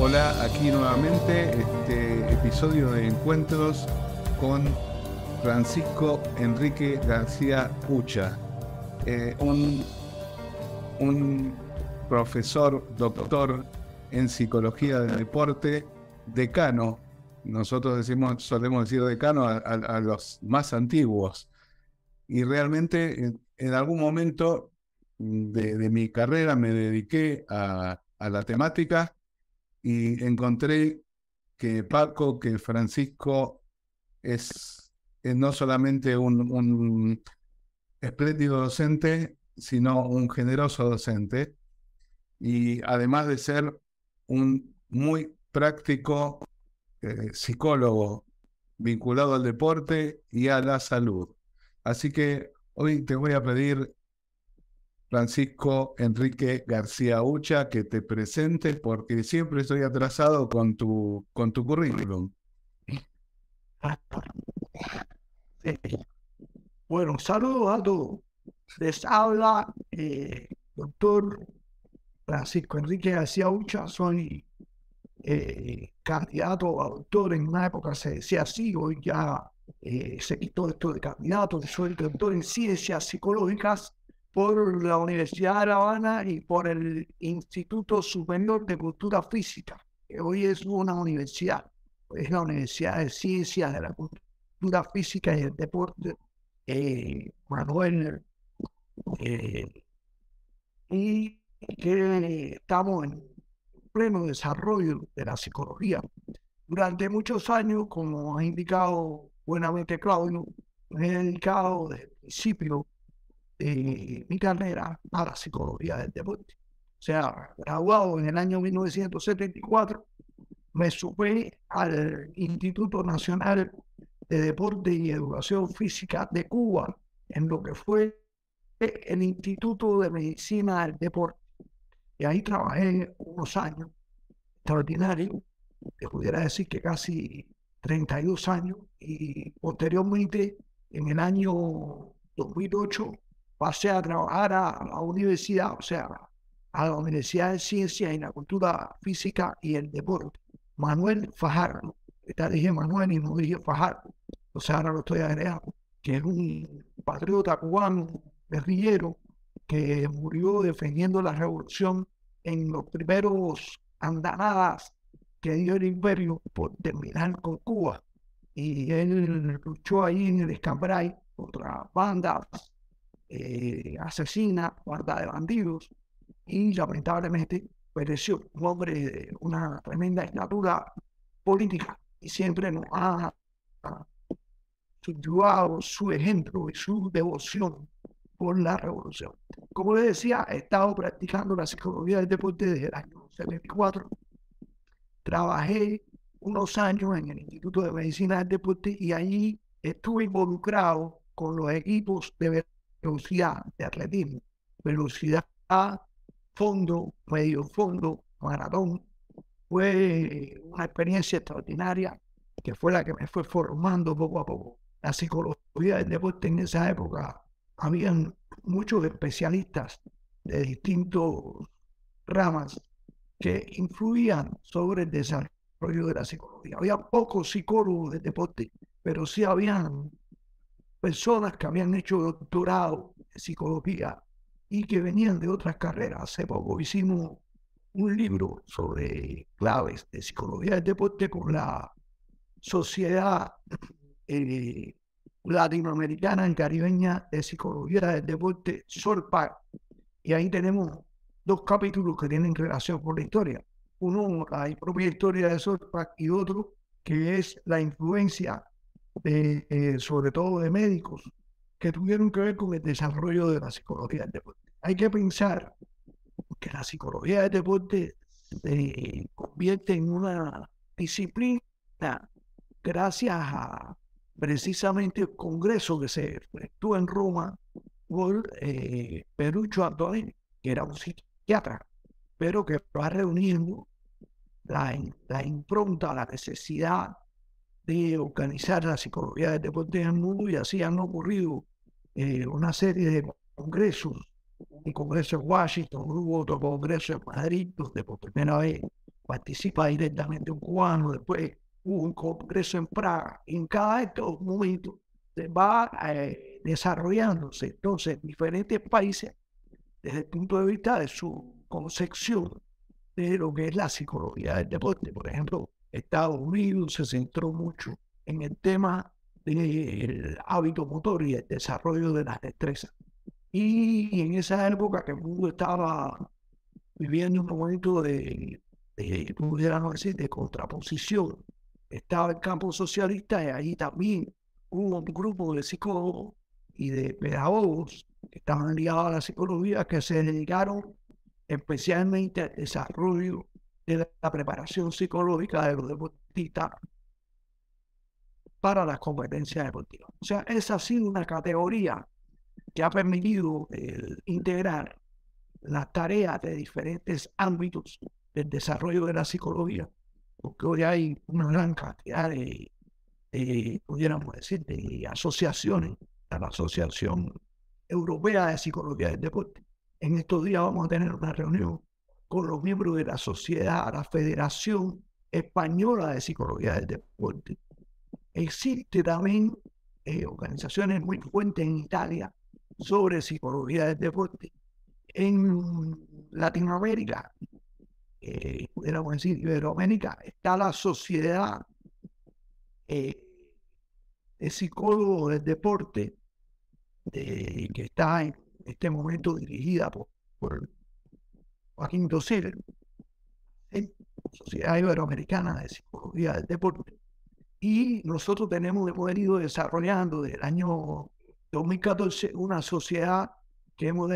Hola, aquí nuevamente este episodio de Encuentros con Francisco Enrique García Ucha, un profesor, doctor en psicología del deporte, decano. Nosotros solemos decir decano a los más antiguos. Y realmente en algún momento de mi carrera me dediqué a la temática y encontré que Paco, que Francisco es no solamente un espléndido docente, sino un generoso docente, y además de ser un muy práctico psicólogo vinculado al deporte y a la salud. Así que hoy te voy a pedir, Francisco Enrique García Ucha, que te presentes porque siempre estoy atrasado con tu currículum. Sí. Bueno, saludos a todos. Les habla doctor Francisco Enrique García Ucha. Soy candidato a doctor. En una época se decía así, hoy ya se quitó esto de candidato. Soy doctor en ciencias psicológicas por la Universidad de La Habana y por el Instituto Superior de Cultura Física, que hoy es una universidad. Es la Universidad de Ciencias de la Cultura Física y el Deporte Manuel, y que estamos en pleno desarrollo de la psicología. Durante muchos años, como ha indicado buenamente Claudio, me he dedicado desde el principio de mi carrera a la psicología del deporte. O sea, graduado en el año 1974, me sumé al Instituto Nacional de Deporte y Educación Física de Cuba, en lo que fue el Instituto de Medicina del Deporte. Y ahí trabajé unos años extraordinarios, te pudiera decir que casi 32 años, y posteriormente, en el año 2008, pasé a trabajar a la universidad, o sea, a la Universidad de Ciencias y la Cultura Física y el Deporte, Manuel Fajardo. Ahorita dije Manuel y no dije Fajardo, o sea, ahora lo estoy agregando, que es un patriota cubano, guerrillero, que murió defendiendo la revolución en los primeros andanadas que dio el imperio por terminar con Cuba. Y él luchó ahí en el Escambray contra bandas asesinas, bandas de bandidos, y lamentablemente pereció. Un hombre de una tremenda estatura política, y siempre nos ha subyugado su ejemplo y su devoción por la revolución. Como les decía, he estado practicando la psicología del deporte desde el año 74. Trabajé unos años en el Instituto de Medicina del Deporte y allí estuve involucrado con los equipos de velocidad, de atletismo, velocidad, fondo, medio fondo, maratón. Fue una experiencia extraordinaria que fue la que me fue formando poco a poco. La psicología del deporte en esa época, habían muchos especialistas de distintas ramas que influían sobre el desarrollo de la psicología. Había pocos psicólogos del deporte, pero sí habían personas que habían hecho doctorado en psicología y que venían de otras carreras. Hace poco hicimos un libro sobre claves de psicología del deporte con la Sociedad Latinoamericana y Caribeña de Psicología del Deporte, SOLPAC, y ahí tenemos dos capítulos que tienen relación con la historia. Uno, la propia historia de SOLPAC, y otro, que es la influencia sobre todo de médicos que tuvieron que ver con el desarrollo de la psicología del deporte. Hay que pensar que la psicología del deporte se convierte en una disciplina gracias a precisamente el congreso que se efectuó en Roma por Perucho Antonini, que era un psiquiatra, pero que va reuniendo la impronta, la necesidad de organizar la psicología del deporte en el mundo, y así han ocurrido una serie de congresos. Un congreso en Washington, hubo otro congreso en Madrid, donde por primera vez participa directamente un cubano, después hubo un congreso en Praga. En cada de estos momentos se va desarrollándose entonces diferentes países desde el punto de vista de su concepción de lo que es la psicología del deporte. Por ejemplo, Estados Unidos se centró mucho en el tema del hábito motor y el desarrollo de las destrezas. Y en esa época que el mundo estaba viviendo un momento pudiéramos decir, de contraposición, estaba el campo socialista y ahí también hubo un grupo de psicólogos y de pedagogos que estaban ligados a la psicología que se dedicaron especialmente al desarrollo de la preparación psicológica de los deportistas para las competencias deportivas. O sea, esa ha sido una categoría que ha permitido integrar las tareas de diferentes ámbitos del desarrollo de la psicología, porque hoy hay una gran cantidad pudiéramos decir, de asociaciones, a la Asociación Europea de Psicología del Deporte. En estos días vamos a tener una reunión con los miembros de la sociedad, la Federación Española de Psicología del Deporte. Existe también organizaciones muy fuertes en Italia sobre psicología del deporte. En Latinoamérica, pudiéramos decir Iberoamérica, está la Sociedad de Psicólogos del Deporte, que está en este momento dirigida por Joaquín Dossel, Sociedad Iberoamericana de Psicología del Deporte. Y nosotros hemos venido desarrollando desde el año 2014 una sociedad que hemos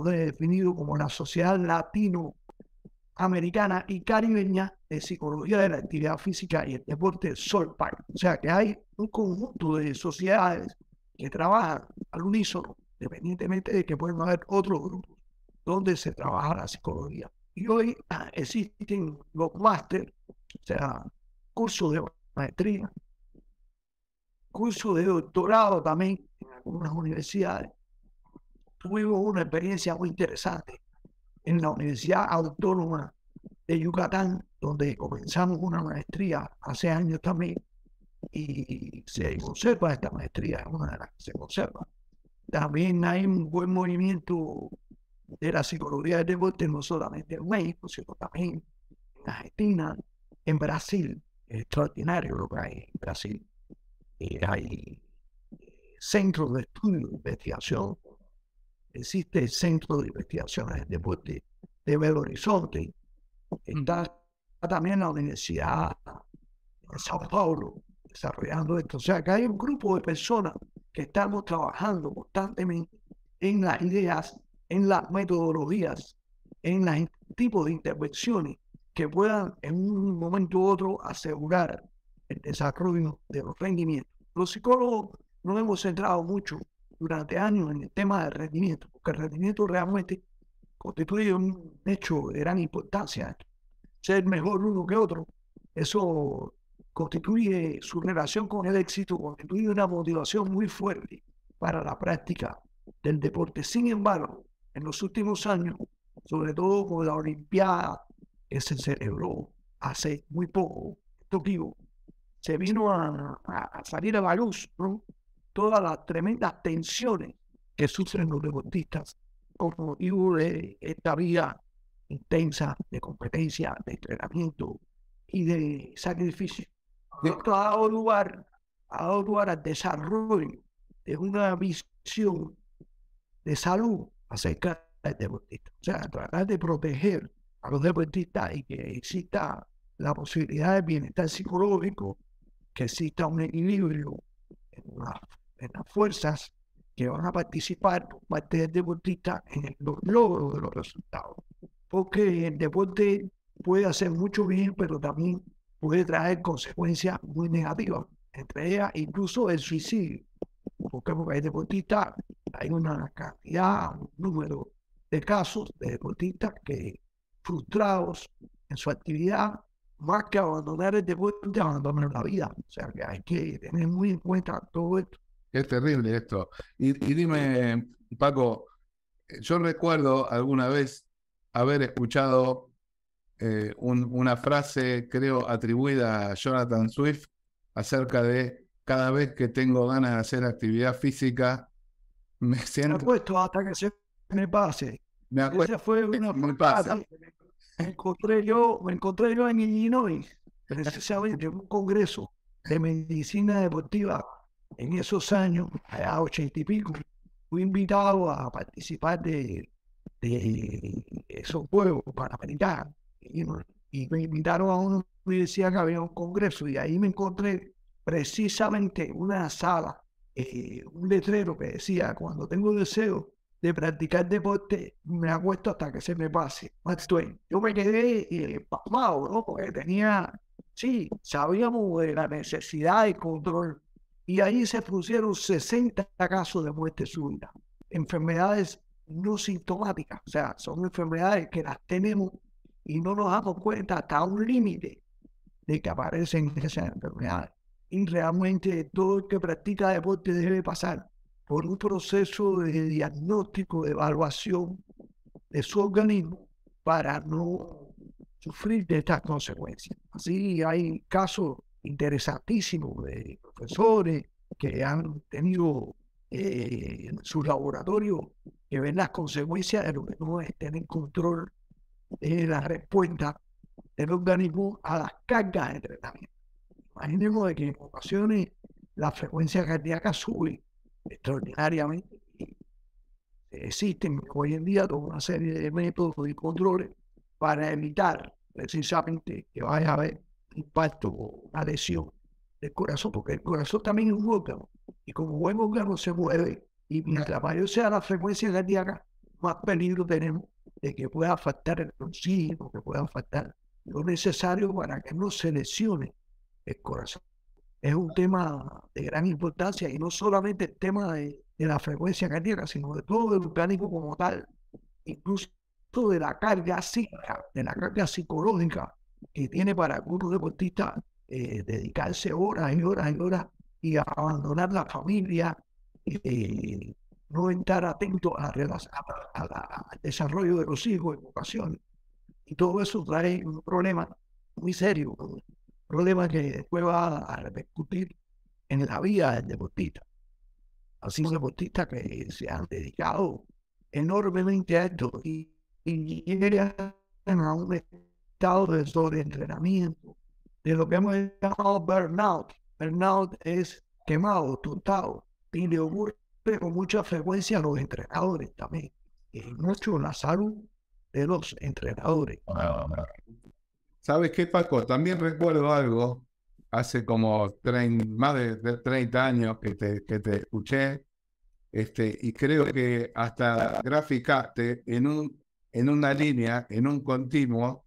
definido como la Sociedad Latinoamericana y Caribeña de Psicología de la Actividad Física y el Deporte, SOLPAC. O sea que hay un conjunto de sociedades que trabajan al unísono, independientemente de que pueden haber otros grupos donde se trabaja la psicología. Y hoy existen los máster, o sea, cursos de maestría, cursos de doctorado también en algunas universidades. Tuvimos una experiencia muy interesante en la Universidad Autónoma de Yucatán, donde comenzamos una maestría hace años también, y se conserva esta maestría, es una de las que se conserva. También hay un buen movimiento de la psicología del deporte, no solamente en México, sino también en Argentina, en Brasil. Es extraordinario lo que hay en Brasil. Hay centros de estudio de investigación. Existe el Centro de Investigaciones del Deporte de Belo Horizonte. Está también la Universidad de Sao Paulo desarrollando esto. O sea, que hay un grupo de personas que estamos trabajando constantemente en las ideas, en las metodologías, en los tipos de intervenciones que puedan en un momento u otro asegurar el desarrollo de los rendimientos. Los psicólogos nos hemos centrado mucho durante años en el tema del rendimiento, porque el rendimiento realmente constituye un hecho de gran importancia. Ser mejor uno que otro, eso constituye su relación con el éxito, constituye una motivación muy fuerte para la práctica del deporte. Sin embargo, en los últimos años, sobre todo con la Olimpiada que se celebró hace muy poco, Tokio, se vino a salir a la luz, ¿no?, todas las tremendas tensiones que sufren los deportistas por motivo de esta vida intensa de competencia, de entrenamiento y de sacrificio. Esto ha dado lugar al desarrollo de una visión de salud acerca del deportista. O sea, tratar de proteger a los deportistas y que exista la posibilidad de bienestar psicológico, que exista un equilibrio en las fuerzas que van a participar por parte del deportista en los logros de los resultados. Porque el deporte puede hacer mucho bien, pero también puede traer consecuencias muy negativas, entre ellas incluso el suicidio. Porque el deportista, hay una cantidad, un número de casos de deportistas que, frustrados en su actividad, más que abandonar el deporte, abandonan la vida. O sea que hay que tener muy en cuenta todo esto. Es terrible esto. Y dime, Paco, yo recuerdo alguna vez haber escuchado una frase, creo, atribuida a Jonathan Swift acerca de cada vez que tengo ganas de hacer actividad física, me Me siento, acuesto hasta que se me pase. me acuerdo, Esa fue una me pasa. frase que me encontré yo en Illinois, precisamente en un congreso de medicina deportiva en esos años, allá 80 y pico. Fui invitado a participar de esos Juegos Panamericanos. Y me invitaron a una universidad que había un congreso y ahí me encontré precisamente una sala, un letrero que decía, cuando tengo deseo de practicar deporte, me acuesto hasta que se me pase. Mark Twain. Yo me quedé pasmado, ¿no? Porque sí, sabíamos de la necesidad de control. Y ahí se pusieron 60 casos de muerte súbita. Enfermedades no sintomáticas, o sea, son enfermedades que las tenemos y no nos damos cuenta hasta un límite de que aparecen esas enfermedades. Y realmente todo el que practica deporte debe pasar por un proceso de diagnóstico, de evaluación de su organismo para no sufrir de estas consecuencias. Así hay casos interesantísimos de profesores que han tenido en sus laboratorios que ven las consecuencias de lo que no es tener control de la respuesta del organismo a las cargas de entrenamiento. Imaginemos de que en ocasiones la frecuencia cardíaca sube extraordinariamente. Existen hoy en día toda una serie de métodos y controles para evitar precisamente que vaya a haber impacto o una lesión del corazón, porque el corazón también es un órgano y como buen órgano se mueve y mientras mayor sea la frecuencia cardíaca, más peligro tenemos de que pueda faltar el oxígeno, que pueda faltar lo necesario para que no se lesione el corazón. Es un tema de gran importancia y no solamente el tema de la frecuencia cardíaca, sino de todo el organismo como tal, incluso de la carga psíquica, de la carga psicológica que tiene para algunos deportistas dedicarse horas y horas y horas y abandonar la familia, no estar atento al desarrollo de los hijos en ocasiones. Y todo eso trae un problema muy serio, un problema que después va a repercutir en la vida del deportista. Así deportistas que se han dedicado enormemente a esto y llegan a un estado de sobreentrenamiento, de lo que hemos llamado burnout. Burnout es quemado, tostado, y le ocurre con mucha frecuencia a los entrenadores también, y mucho la salud de los entrenadores. ¿Sabes qué, Paco? También recuerdo algo, hace como más de 30 años que te escuché, y creo que hasta graficaste en una línea, en un continuo,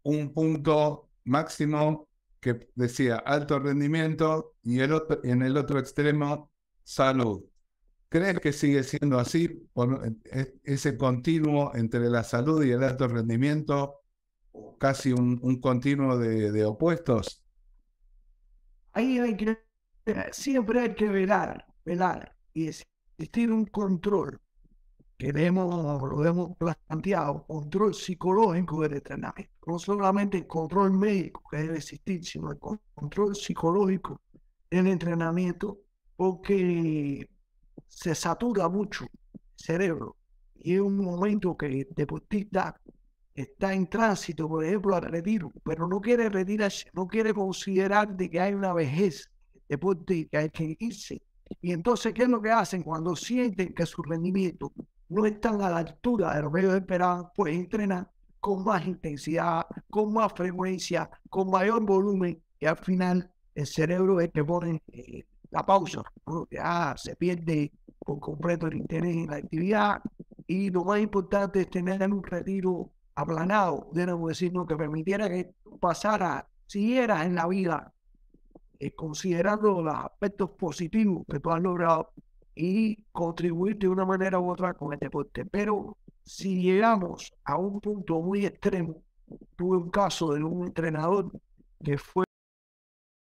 un punto máximo que decía alto rendimiento y en el otro extremo, salud. ¿Crees que sigue siendo así? Ese continuo entre la salud y el alto rendimiento, casi un continuo de opuestos. Ahí siempre hay que velar y existir un control que lo hemos planteado, control psicológico del entrenamiento. No solamente el control médico que debe existir, sino el control psicológico del entrenamiento, porque se satura mucho el cerebro y es un momento que el deportista está en tránsito, por ejemplo, al retiro, pero no quiere retirarse, no quiere considerar de que hay una vejez deporte y que hay que irse. Y entonces, ¿qué es lo que hacen? Cuando sienten que su rendimiento no están a la altura de lo que ellos esperaban, pues entrenan con más intensidad, con más frecuencia, con mayor volumen, y al final el cerebro es que pone la pausa, ¿no? Ya se pierde por completo el interés en la actividad, y lo más importante es tener un retiro aplanado, debemos decirnos, que permitiera que siguiera en la vida, considerando los aspectos positivos que tú has logrado y contribuir de una manera u otra con el deporte. Pero si llegamos a un punto muy extremo, tuve un caso de un entrenador que fue